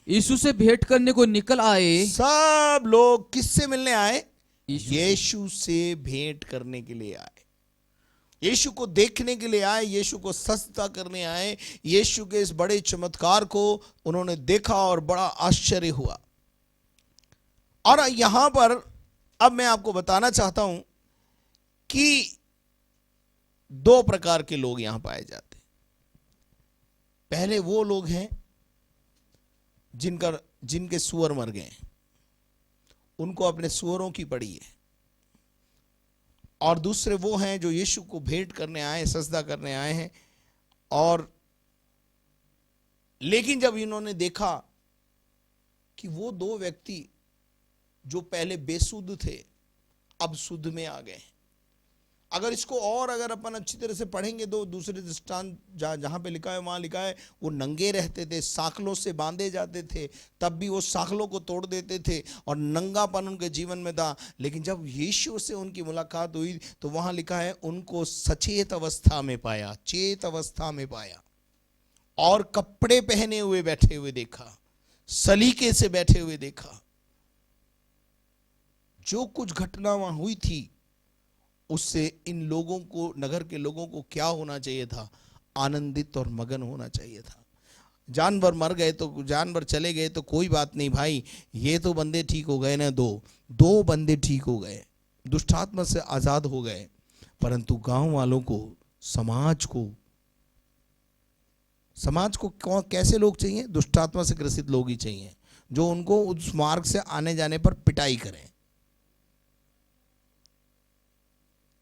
यीशु से भेंट करने को निकल आए। सब लोग किससे मिलने आए? यीशु से। यीशु से भेंट करने के लिए आए, यीशु को देखने के लिए आए, यीशु को सजदा करने आए। यीशु के इस बड़े चमत्कार को उन्होंने देखा और बड़ा आश्चर्य हुआ। और यहां पर अब मैं आपको बताना चाहता हूं कि 2 प्रकार के लोग यहां पाए जाते हैं। पहले वो लोग हैं जिनके सुअर मर गए, उनको अपने सुअरों की पड़ी है। और दूसरे वो हैं जो यीशु को भेंट करने आए, सजदा करने आए हैं। और लेकिन जब इन्होंने देखा कि वो 2 व्यक्ति जो पहले बेसुध थे अब शुद्ध में आ गए। अगर इसको और अगर अपन अच्छी तरह से पढ़ेंगे तो दूसरे दृष्टांत जहां पे लिखा है वहां लिखा है वो नंगे रहते थे, साखलों से बांधे जाते थे, तब भी वो साखलों को तोड़ देते थे और नंगापन उनके जीवन में था। लेकिन जब यीशु से उनकी मुलाकात हुई तो वहां लिखा है उनको सचेत अवस्था में पाया, चेत अवस्था में पाया, और कपड़े पहने हुए बैठे हुए देखा, सलीके से बैठे हुए देखा। जो कुछ घटना वहां हुई थी उससे इन लोगों को, नगर के लोगों को क्या होना चाहिए था? आनंदित और मगन होना चाहिए था। जानवर मर गए तो, जानवर चले गए तो कोई बात नहीं भाई, ये तो बंदे ठीक हो गए ना, 2 बंदे ठीक हो गए, दुष्टात्मा से आजाद हो गए। परंतु गांव वालों को, समाज को कैसे लोग चाहिए? दुष्टात्मा से ग्रसित लोग ही चाहिए, जो उनको उस मार्ग से आने जाने पर पिटाई करें।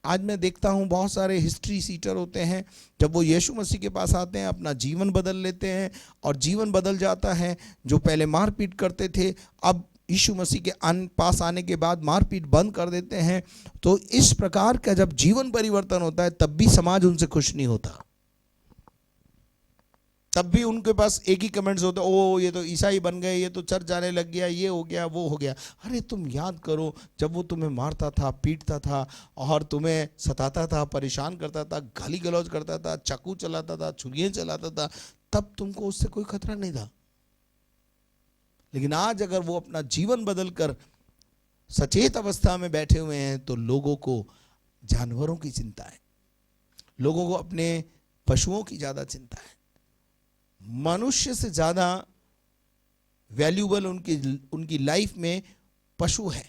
आज मैं देखता हूं बहुत सारे हिस्ट्री सीटर होते हैं, जब वो यीशु मसीह के पास आते हैं अपना जीवन बदल लेते हैं, और जीवन बदल जाता है। जो पहले मारपीट करते थे अब यीशु मसीह के पास आने के बाद मारपीट बंद कर देते हैं। तो इस प्रकार का जब जीवन परिवर्तन होता है तब भी समाज उनसे खुश नहीं होता, तब भी उनके पास एक ही कमेंट्स होते, ओ ये तो ईसाई बन गए, ये तो चर्च जाने लग गया, ये हो गया वो हो गया। अरे तुम याद करो जब वो तुम्हें मारता था, पीटता था और तुम्हें सताता था, परेशान करता था, गाली गलौज करता था, चाकू चलाता था, छुरियां चलाता था, तब तुमको उससे कोई खतरा नहीं था। लेकिन आज अगर वो अपना जीवन बदल कर सचेत अवस्था में बैठे हुए हैं तो लोगों को जानवरों की चिंता है, लोगों को अपने पशुओं की ज्यादा चिंता है। मनुष्य से ज्यादा वैल्यूबल उनकी लाइफ में पशु है।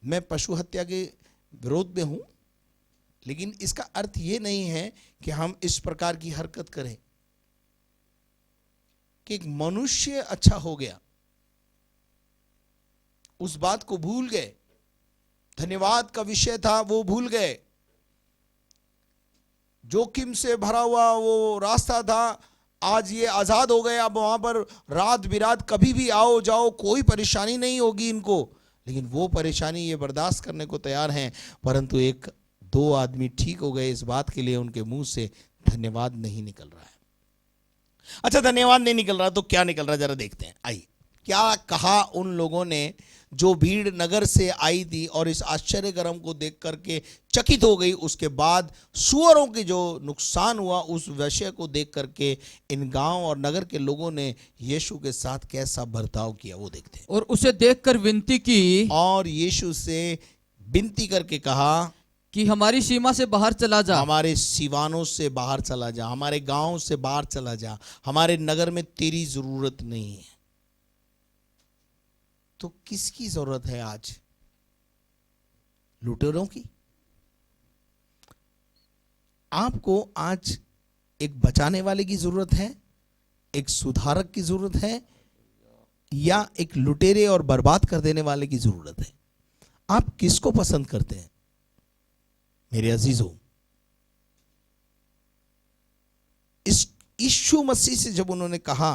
मैं पशु हत्या के विरोध में हूं, लेकिन इसका अर्थ यह नहीं है कि हम इस प्रकार की हरकत करें कि एक मनुष्य अच्छा हो गया, उस बात को भूल गए, धन्यवाद का विषय था वो भूल गए, जोखिम से भरा हुआ वो रास्ता था, आज ये आजाद हो गए, अब वहां पर रात बिरात कभी भी आओ जाओ कोई परेशानी नहीं होगी इनको। लेकिन वो परेशानी ये बर्दाश्त करने को तैयार हैं, परंतु 1-2 आदमी ठीक हो गए, इस बात के लिए उनके मुंह से धन्यवाद नहीं निकल रहा है। अच्छा, धन्यवाद नहीं निकल रहा तो क्या निकल रहा है जरा देखते हैं। आइए क्या कहा उन लोगों ने जो भीड़ नगर से आई थी और इस आश्चर्यकर्म को देख करके चकित हो गई। उसके बाद सूअरों की जो नुकसान हुआ उस विषय को देख करके इन गांव और नगर के लोगों ने यीशु के साथ कैसा बर्ताव किया वो देखते हैं। और उसे देखकर विनती की और यीशु से विनती करके कहा कि हमारी सीमा से बाहर चला जा, हमारे सीवानों से बाहर चला जा, हमारे गांव से बाहर चला जा, हमारे नगर में तेरी जरूरत नहीं है। तो किसकी जरूरत है आज? लुटेरों की? आपको आज एक बचाने वाले की जरूरत है, एक सुधारक की जरूरत है, या एक लुटेरे और बर्बाद कर देने वाले की जरूरत है? आप किसको पसंद करते हैं मेरे अजीजों? इस यीशु मसीह से जब उन्होंने कहा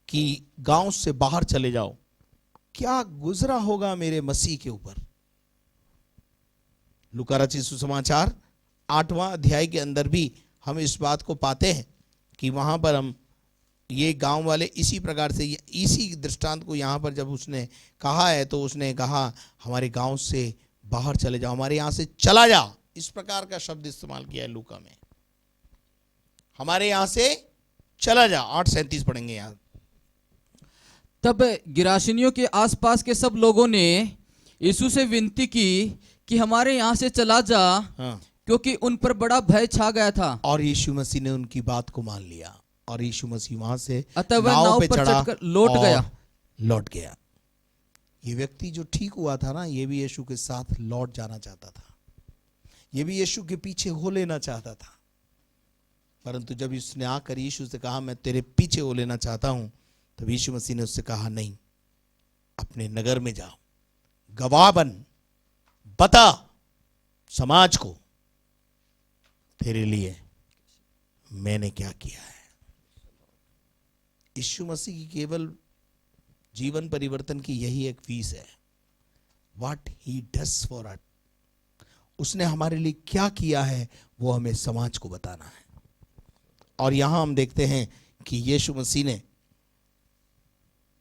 कि गांव से बाहर चले जाओ, क्या गुजरा होगा मेरे मसीह के ऊपर? लूका रचित सुसमाचार 8वां अध्याय के अंदर भी हम इस बात को पाते हैं कि वहां पर हम ये गांव वाले इसी प्रकार से इसी दृष्टांत को यहां पर जब उसने कहा है तो उसने कहा हमारे गांव से बाहर चले जाओ, हमारे यहां से चला जा। इस प्रकार का शब्द इस्तेमाल किया है लूका में, हमारे यहां से चला जा। 8:37 पढ़ेंगे यहां। तब गिराशिनियों के आसपास के सब लोगों ने यीशु से विनती की कि हमारे यहाँ से चला जा, हाँ। क्योंकि उन पर बड़ा भय छा गया था। और यीशु मसीह ने उनकी बात को मान लिया और यीशु मसीह वहां से अतः वह नाव पर चढ़ा चढ़कर लौट गया। ये व्यक्ति जो ठीक हुआ था ना, ये भी यीशु के साथ लौट जाना चाहता था, ये भी यीशु के पीछे हो लेना चाहता था। परंतु जब उसने आकर यीशु से कहा मैं तेरे पीछे हो लेना चाहता हूं, तब यीशु मसीह ने उससे कहा नहीं, अपने नगर में जाओ, गवाह बन, बता समाज को तेरे लिए मैंने क्या किया है। यीशु मसीह की केवल जीवन परिवर्तन की यही एक फीस है, what he does for us. उसने हमारे लिए क्या किया है वो हमें समाज को बताना है। और यहां हम देखते हैं कि यीशु मसीह ने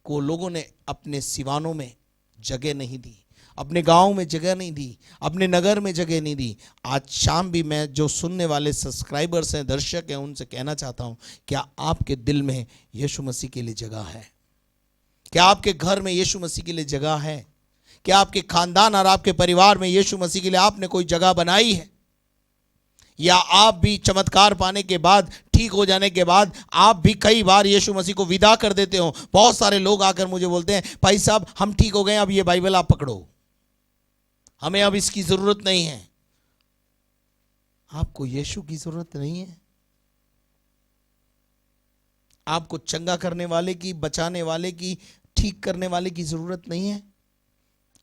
को लोगों ने अपने सिवानों में जगह नहीं दी, अपने गांव में जगह नहीं दी, अपने नगर में जगह नहीं दी। आज शाम भी मैं जो सुनने वाले सब्सक्राइबर्स हैं, दर्शक हैं, उनसे कहना चाहता हूं, क्या आपके दिल में यीशु मसीह के लिए जगह है? क्या आपके घर में यीशु मसीह के लिए जगह है? क्या आपके खानदान और आपके परिवार में यीशु मसीह के लिए आपने कोई जगह बनाई है? या आप भी चमत्कार पाने के बाद, ठीक हो जाने के बाद, आप भी कई बार यीशु मसीह को विदा कर देते हो? बहुत सारे लोग आकर मुझे बोलते हैं भाई साहब हम ठीक हो गए, अब ये बाइबल आप पकड़ो, हमें अब इसकी जरूरत नहीं है। आपको यीशु की जरूरत नहीं है? आपको चंगा करने वाले की, बचाने वाले की, ठीक करने वाले की जरूरत नहीं है?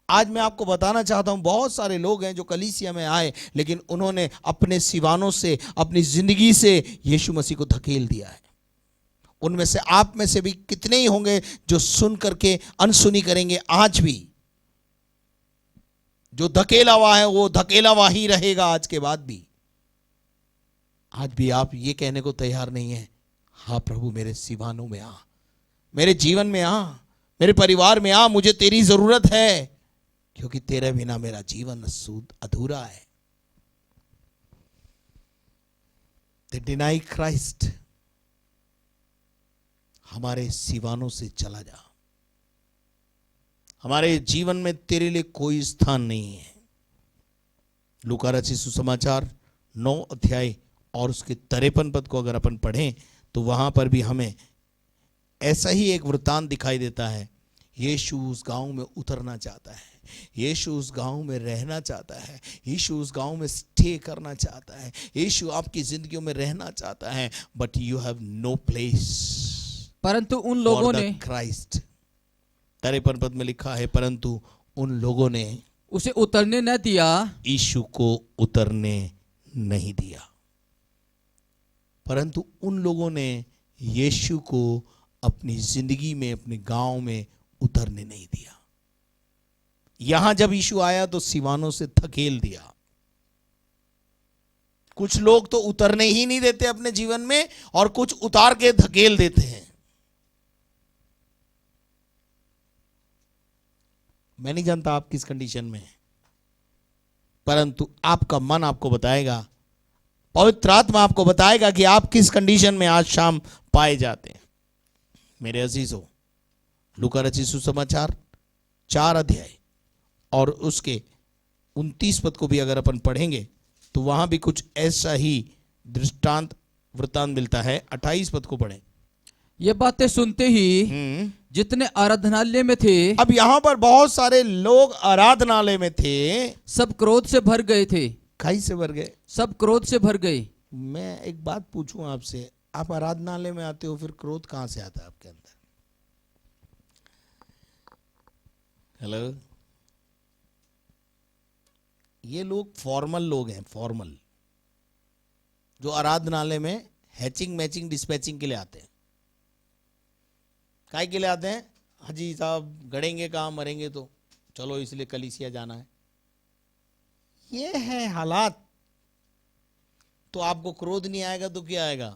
आज मैं आपको बताना चाहता हूं, बहुत सारे लोग हैं जो कलीसिया में आए लेकिन उन्होंने अपने सिवानों से, अपनी जिंदगी से यीशु मसीह को धकेल दिया है। उनमें से आप में से भी कितने ही होंगे जो सुन करके अनसुनी करेंगे। आज भी जो धकेला हुआ है वो धकेला हुआ ही रहेगा आज के बाद भी। आज भी आप ये कहने को तैयार नहीं है, हाँ प्रभु मेरे सिवानों में आ, मेरे जीवन में आ, मेरे परिवार में आ, मुझे तेरी जरूरत है, क्योंकि तेरे बिना मेरा जीवन अधूरा है। They deny Christ। हमारे सिवानों से चला जा, हमारे जीवन में तेरे लिए कोई स्थान नहीं है। लूका रचित सुसमाचार 9 अध्याय और उसके 53 पद को अगर अपन पढ़ें तो वहां पर भी हमें ऐसा ही एक वृत्तांत दिखाई देता है। यीशु उस गांव में उतरना चाहता है, यीशु उस गांव में रहना चाहता है, यीशु उस गांव में स्टे करना चाहता है, यीशु आपकी जिंदगियों में रहना चाहता है। But you have no place. परंतु उन लोगों ने क्राइस्ट 53 पद में लिखा है, परंतु उन लोगों ने उसे उतरने न दिया, यीशु को उतरने नहीं दिया। परंतु उन लोगों ने यीशु को अपनी जिंदगी में, अपने गांव में उतरने नहीं दिया। यहां जब यीशु आया तो सिवानों से धकेल दिया। कुछ लोग तो उतरने ही नहीं देते अपने जीवन में और कुछ उतार के धकेल देते हैं। मैं नहीं जानता आप किस कंडीशन में हैं, परंतु आपका मन आपको बताएगा, पवित्र आत्मा आपको बताएगा कि आप किस कंडीशन में आज शाम पाए जाते हैं। मेरे अजीजों, लूका रचित सुसमाचार 4 अध्याय और उसके 29 पद को भी अगर अपन पढ़ेंगे तो वहां भी कुछ ऐसा ही दृष्टांत वृत्तांत मिलता है। 28 पद को पढ़ें। ये बातें सुनते ही जितने आराधनालय में थे, अब यहां पर बहुत सारे लोग आराधनालय में थे, सब क्रोध से भर गए थे। खाई से भर गए। सब क्रोध से भर गए। मैं एक बात पूछूं आपसे, आप आराधनालय में आते हो, फिर क्रोध कहां से आता है आपके अंदर? हेलो, ये लोग फॉर्मल लोग हैं, फॉर्मल, जो आराधनालय में हैचिंग मैचिंग डिस्पैचिंग के लिए आते हैं। काय के लिए आते हैं? हाजी साहब गड़ेंगे कहाँ, मरेंगे तो चलो इसलिए कलीसिया जाना है। ये है हालात। तो आपको क्रोध नहीं आएगा तो क्या आएगा?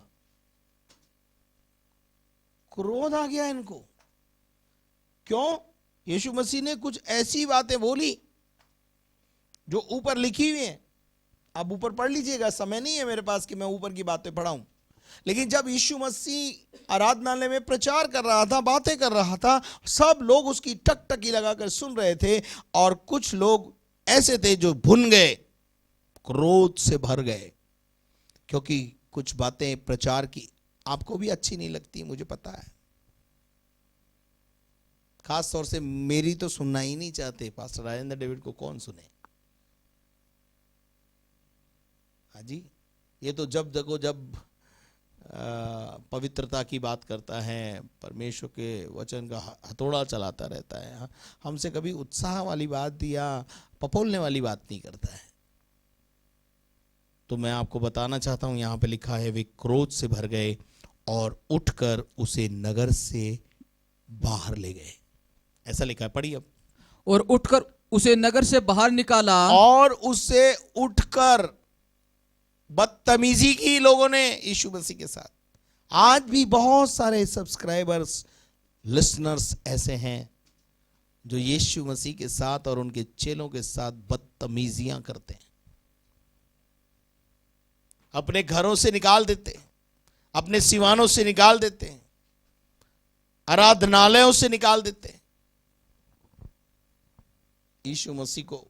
क्रोध आ गया इनको। क्यों? यीशु मसीह ने कुछ ऐसी बातें बोली जो ऊपर लिखी हुई हैं। आप ऊपर पढ़ लीजिएगा, समय नहीं है मेरे पास कि मैं ऊपर की बातें पढ़ाऊं। लेकिन जब यीशु मसीह आराधनालय में प्रचार कर रहा था, बातें कर रहा था, सब लोग उसकी टकटकी लगाकर सुन रहे थे और कुछ लोग ऐसे थे जो भुन गए, क्रोध से भर गए, क्योंकि कुछ बातें प्रचार की आपको भी अच्छी नहीं लगती, मुझे पता है। खास तौर से मेरी तो सुनना ही नहीं चाहते। पास्टर राजेंद्र डेविड को कौन सुने? हाँ जी, ये तो जब देखो जब पवित्रता की बात करता है, परमेश्वर के वचन का हथौड़ा चलाता रहता है, हमसे कभी उत्साह वाली बात या पपोलने वाली बात नहीं करता है। तो मैं आपको बताना चाहता हूं, यहां पे लिखा है वे क्रोध से भर गए और उठकर उसे नगर से बाहर ले गए। ऐसा लिखा है, पढ़िए अब। और उठकर उसे नगर से बाहर निकाला। और उसे उठकर बदतमीजी की लोगों ने यीशु मसीह के साथ। आज भी बहुत सारे सब्सक्राइबर्स, लिसनर्स ऐसे हैं जो यीशु मसीह के साथ और उनके चेलों के साथ बदतमीजियां करते हैं। अपने घरों से निकाल देते, अपने सिवानों से निकाल देते, आराधनालयों से निकाल देते। यीशु मसीह को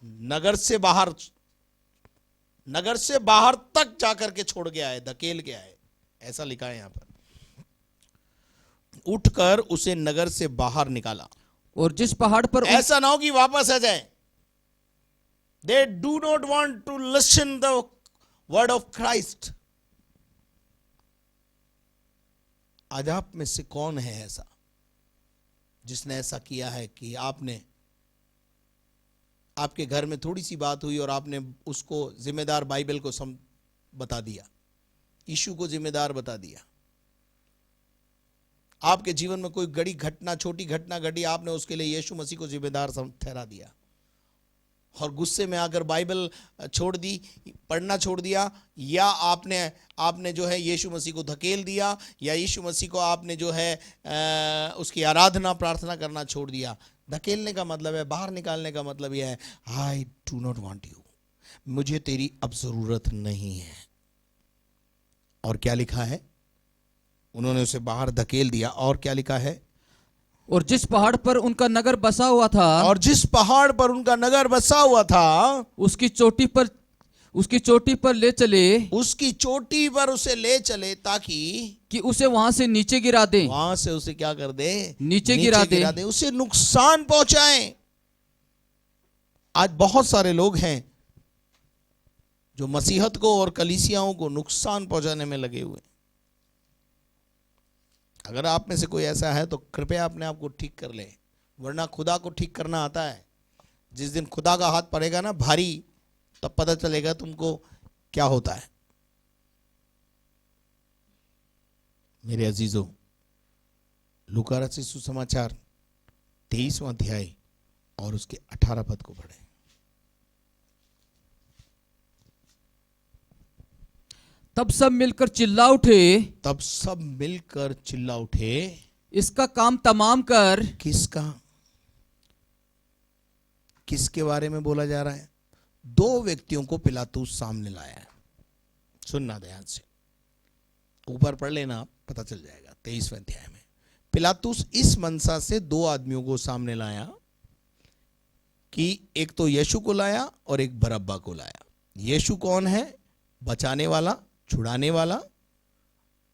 नगर से बाहर तक जाकर के छोड़ के आए, धकेल के आए। ऐसा लिखा है यहां पर। उठकर उसे नगर से बाहर निकाला। और जिस पहाड़ पर ऐसा ना हो कि वापस आ जाए। They do not want to listen the word of Christ. आज आप में से कौन है ऐसा जिसने ऐसा किया है कि आपके घर में थोड़ी सी बात हुई और आपने उसको जिम्मेदार बाइबल को बता दिया, यीशु को जिम्मेदार बता दिया। आपके जीवन में कोई बड़ी घटना, छोटी घटना घटी, आपने उसके लिए यीशु मसीह को जिम्मेदार ठहरा दिया और गुस्से में आकर बाइबल छोड़ दी, पढ़ना छोड़ दिया, या आपने जो है यीशु मसीह को धकेल दिया, या यीशु मसीह को आपने जो है उसकी आराधना प्रार्थना करना छोड़ दिया। धकेलने का मतलब है, बाहर निकालने का मतलब यह है, I do not want you, मुझे तेरी अब जरूरत नहीं है। और क्या लिखा है? उन्होंने उसे बाहर धकेल दिया। और क्या लिखा है? और जिस पहाड़ पर उनका नगर बसा हुआ था, और जिस पहाड़ पर उनका नगर बसा हुआ था, उसकी चोटी पर ले चले। उसकी चोटी पर उसे ले चले, ताकि कि उसे वहां से नीचे गिरा दे। वहां से उसे क्या कर दे? नीचे गिरा दे, उसे नुकसान पहुंचाए। आज बहुत सारे लोग हैं जो मसीहत को और कलीसियाओं को नुकसान पहुंचाने में लगे हुए। अगर आप में से कोई ऐसा है तो कृपया अपने आप को ठीक कर ले, वरना खुदा को ठीक करना आता है। जिस दिन खुदा का हाथ पड़ेगा ना भारी, तब पता चलेगा तुमको क्या होता है। मेरे अजीजों, लूका रचित सुसमाचार 23वां अध्याय और उसके 18 पद को पढ़ें। तब सब मिलकर चिल्ला उठे, इसका काम तमाम कर। किसका? किसके बारे में बोला जा रहा है? दो व्यक्तियों को पिलातुस सामने लाया है। सुनना ध्यान से, ऊपर पढ़ लेना, पता चल जाएगा। 23वें अध्याय में पिलातुस इस मनसा से दो आदमियों को सामने लाया कि एक तो यीशु को लाया और एक बरअब्बा को लाया। यीशु कौन है? बचाने वाला, छुड़ाने वाला।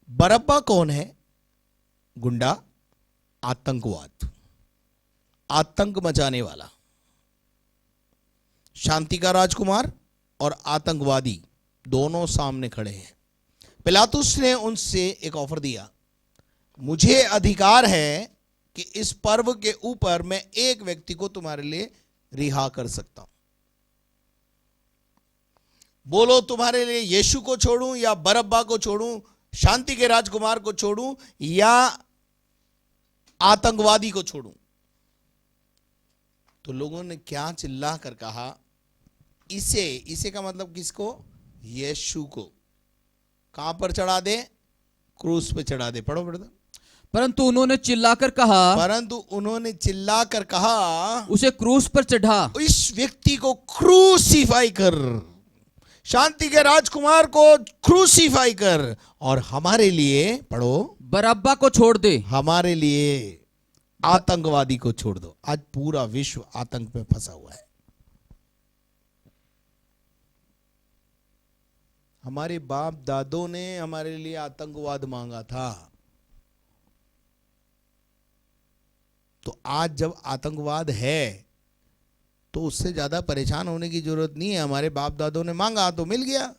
बरअब्बा कौन है? गुंडा, आतंकवाद, आतंक मचाने वाला, शांति का राजकुमार और आतंकवादी दोनों सामने खड़े हैं। पिलातुस ने उनसे एक ऑफर दिया, मुझे अधिकार है कि इस पर्व के ऊपर मैं एक व्यक्ति को तुम्हारे लिए रिहा कर सकता हूं। बोलो, तुम्हारे लिए यीशु को छोड़ूं या बरअब्बा को छोड़ूं, शांति के राजकुमार को छोड़ूं या आतंकवादी को छोड़ूं? तो लोगों ने क्या चिल्ला कर कहा, इसे का मतलब किसको? यीशु को। कहां पर चढ़ा दे? क्रूस पे चढ़ा दे। पढ़ो ब्रदर। परंतु उन्होंने चिल्लाकर कहा, उसे क्रूस पर चढ़ा। इस व्यक्ति को क्रूसीफाई कर, शांति के राजकुमार को क्रूसीफाई कर, और हमारे लिए, पढ़ो, बरअब्बा को छोड़ दे। हमारे लिए आतंकवादी को छोड़ दो। आज पूरा विश्व आतंक में फंसा हुआ है। हमारे बाप दादों ने हमारे लिए आतंकवाद मांगा था, तो आज जब आतंकवाद है तो उससे ज्यादा परेशान होने की जरूरत नहीं है। हमारे बाप दादों ने मांगा तो मिल गया,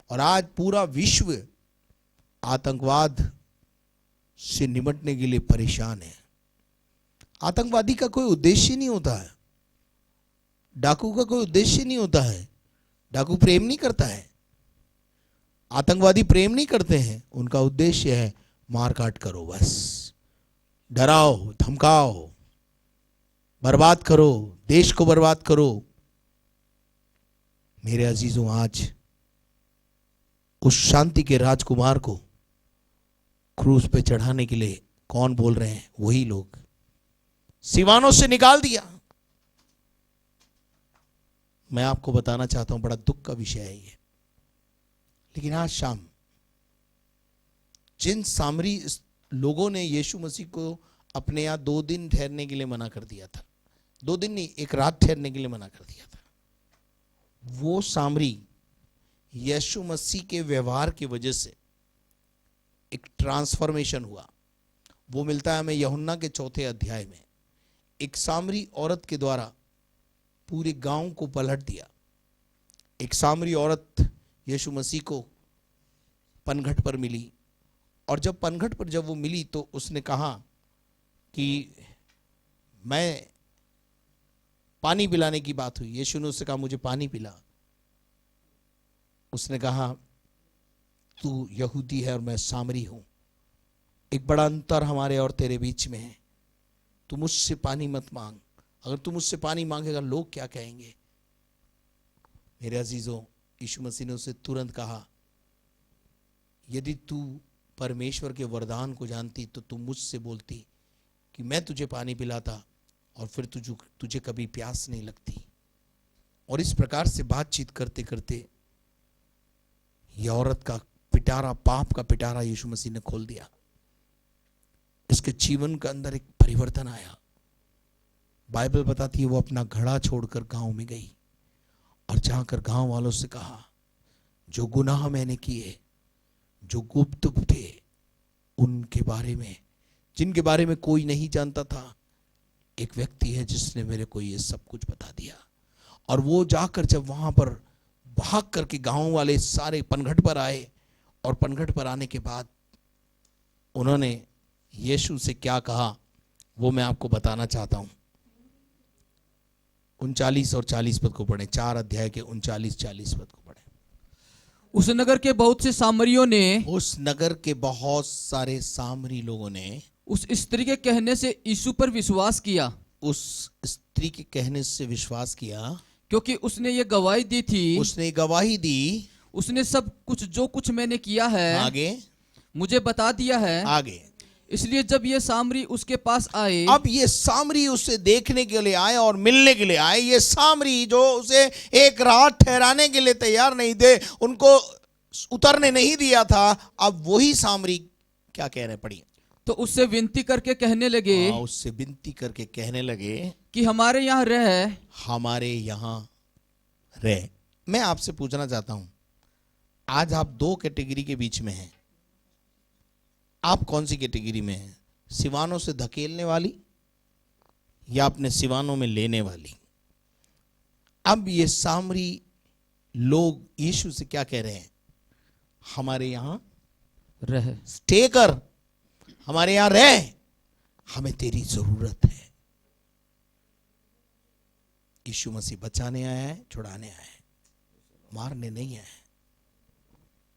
और आज पूरा विश्व आतंकवाद से निपटने के लिए परेशान है। आतंकवादी का कोई उद्देश्य नहीं होता है, डाकू का कोई उद्देश्य नहीं होता है। डाकू प्रेम नहीं करता है, आतंकवादी प्रेम नहीं करते हैं। उनका उद्देश्य है मारकाट करो, बस डराओ, धमकाओ, बर्बाद करो, देश को बर्बाद करो। मेरे अजीजों, आज उस शांति के राजकुमार को क्रूस पे चढ़ाने के लिए कौन बोल रहे हैं? वही लोग। सीवानों से निकाल दिया। मैं आपको बताना चाहता हूं, बड़ा दुख का विषय है ये। लेकिन आज शाम जिन सामरी लोगों ने यीशु मसीह को अपने यहां 2 दिन ठहरने के लिए मना कर दिया था, 2 दिन नहीं, 1 रात ठहरने के लिए मना कर दिया था, वो सामरी यीशु मसीह के व्यवहार की वजह से एक ट्रांसफॉर्मेशन हुआ। वो मिलता है हमें यूहन्ना के 4थे अध्याय में। एक सामरी औरत के द्वारा पूरे गांव को पलट दिया। एक सामरी औरत यीशु मसीह को पनघट पर मिली, और जब पनघट पर जब वो मिली तो उसने कहा कि मैं पानी पिलाने की बात हुई। यीशु ने उससे कहा, मुझे पानी पिला। उसने कहा, तू यहूदी है और मैं सामरी हूं, एक बड़ा अंतर हमारे और तेरे बीच में है। तू मुझसे पानी मत मांग, अगर तू मुझसे पानी मांगेगा लोग क्या कहेंगे? मेरे अजीजों, यीशु मसीह ने उसे तुरंत कहा, यदि तू परमेश्वर के वरदान को जानती तो तू मुझसे बोलती कि मैं तुझे पानी पिलाता और फिर तुझे कभी प्यास नहीं लगती। और इस प्रकार से बातचीत करते करते यह औरत का पिटारा, पाप का पिटारा यीशु मसीह ने खोल दिया। इसके जीवन के अंदर एक परिवर्तन आया। बाइबल बताती है वो अपना घड़ा छोड़कर गांव में गई और जाकर गांव वालों से कहा, जो गुनाह मैंने किए, जो गुप्त थे, उनके बारे में, जिनके बारे में कोई नहीं जानता था, एक व्यक्ति है जिसने मेरे को ये सब कुछ बता दिया। और वो जाकर जब वहां पर भाग करके गांव वाले सारे पनघट पर आए, और पनघट पर आने के बाद उन्होंने यीशु से क्या कहा वो मैं आपको बताना चाहता हूं। 39 और 40 पद को पढ़ें, 4 अध्याय के 39-40 पद को पढ़ें। उस नगर के बहुत से सामरियों ने, उस नगर के बहुत सारे सामरी लोगों ने उस स्त्री के कहने से यीशु पर विश्वास किया। उस स्त्री के कहने से विश्वास किया, क्योंकि उसने ये गवाही दी थी, उसने गवाही दी, उसने सब कुछ जो कुछ मैंने किया है आगे मुझे बता दिया है। आगे इसलिए जब ये सामरी उसके पास आए, अब ये सामरी उसे देखने के लिए आए और मिलने के लिए आए। ये सामरी जो उसे एक रात ठहराने के लिए तैयार नहीं थे, उनको उतरने नहीं दिया था, अब वही सामरी क्या कहने पड़ी, तो उससे विनती करके कहने लगे उससे विनती करके कहने लगे कि हमारे यहाँ रह। हमारे यहाँ रह। मैं आपसे पूछना चाहता हूं, आज आप दो कैटेगरी के बीच में हैं। आप कौन सी कैटेगरी में हैं? सिवानों से धकेलने वाली या अपने सिवानों में लेने वाली? अब ये सामरी लोग यीशु से क्या कह रहे हैं? हमारे यहां रह। स्टे कर, हमारे यहां रह, हमें तेरी जरूरत है। यीशु मसीह बचाने आया है, छुड़ाने आया है, मारने नहीं आया है।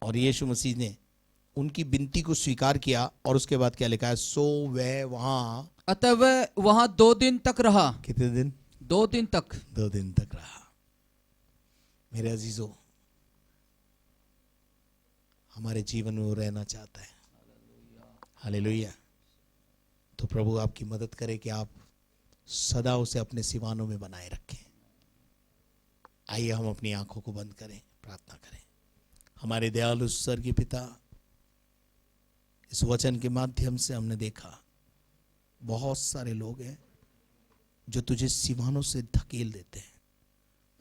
और यीशु मसीह ने उनकी विनती को स्वीकार किया और उसके बाद क्या लिखा है? सो वह वहां, अतः वह वहां 2 दिन तक रहा। कितने दिन? 2 दिन तक। 2 दिन तक रहा। मेरे अजीजों, हमारे जीवन में वो रहना चाहता है। हालेलुया। तो प्रभु आपकी मदद करे कि आप सदा उसे अपने सिवानों में बनाए रखें। आइए हम अपनी आंखों को बंद करें, प्रार्थना करें। हमारे दयालु स्वर्गीय पिता, इस वचन के माध्यम से हमने देखा बहुत सारे लोग हैं जो तुझे सिवानों से धकेल देते हैं,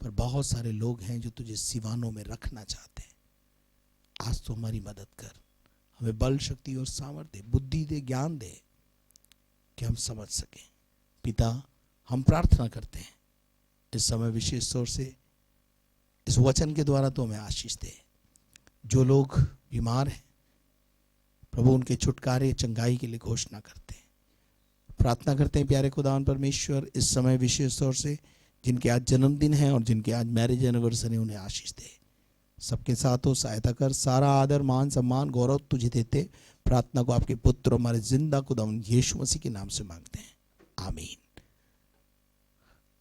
पर बहुत सारे लोग हैं जो तुझे सिवानों में रखना चाहते हैं। आज तो हमारी मदद कर, हमें बल, शक्ति और सामर्थ्य, बुद्धि दे, ज्ञान दे कि हम समझ सकें। पिता, हम प्रार्थना करते हैं इस समय विशेष तौर से इस वचन के द्वारा तो हमें आशीष दे। जो लोग बीमार हैं प्रभु, उनके छुटकारे, चंगाई के लिए घोषणा करते हैं। प्रार्थना करते हैं प्यारे खुदावन परमेश्वर, इस समय विशेष तौर से जिनके आज जन्मदिन है और जिनके आज मैरिज एनिवर्सरी, उन्हें आशीष दे। सबके साथ हो, सहायता कर। सारा आदर, मान, सम्मान, गौरव तुझे देते। प्रार्थना को आपके पुत्र हमारे जिंदा खुदावन यीशु मसीह के नाम से मांगते हैं, आमीन।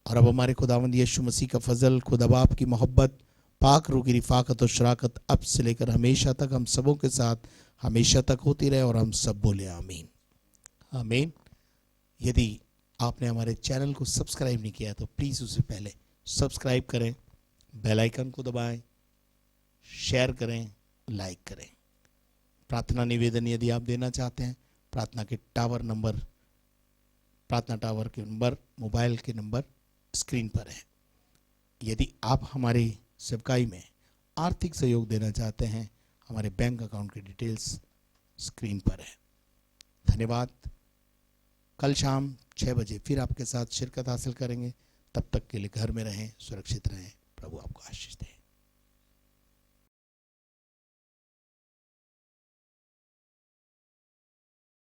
और अब हमारे खुदावंद यीशु मसीह का फजल, खुदा बाप की मोहब्बत, पाक रूह की रिफाकत और शराकत अब से लेकर हमेशा तक हम सबों के साथ हमेशा तक होती रहे। और हम सब बोले आमीन, आमीन। यदि आपने हमारे चैनल को सब्सक्राइब नहीं किया तो प्लीज़ उसे पहले सब्सक्राइब करें, बेल आइकन को दबाएं, शेयर करें, लाइक करें। प्रार्थना निवेदन यदि आप देना चाहते हैं, प्रार्थना के टावर नंबर, प्रार्थना टावर के नंबर, मोबाइल के नंबर स्क्रीन पर है। यदि आप हमारी सेवकाई में आर्थिक सहयोग देना चाहते हैं, हमारे बैंक अकाउंट की डिटेल्स स्क्रीन पर है। धन्यवाद। कल शाम 6 बजे फिर आपके साथ शिरकत हासिल करेंगे। तब तक के लिए घर में रहें, सुरक्षित रहें। प्रभु आपको आशीष दे।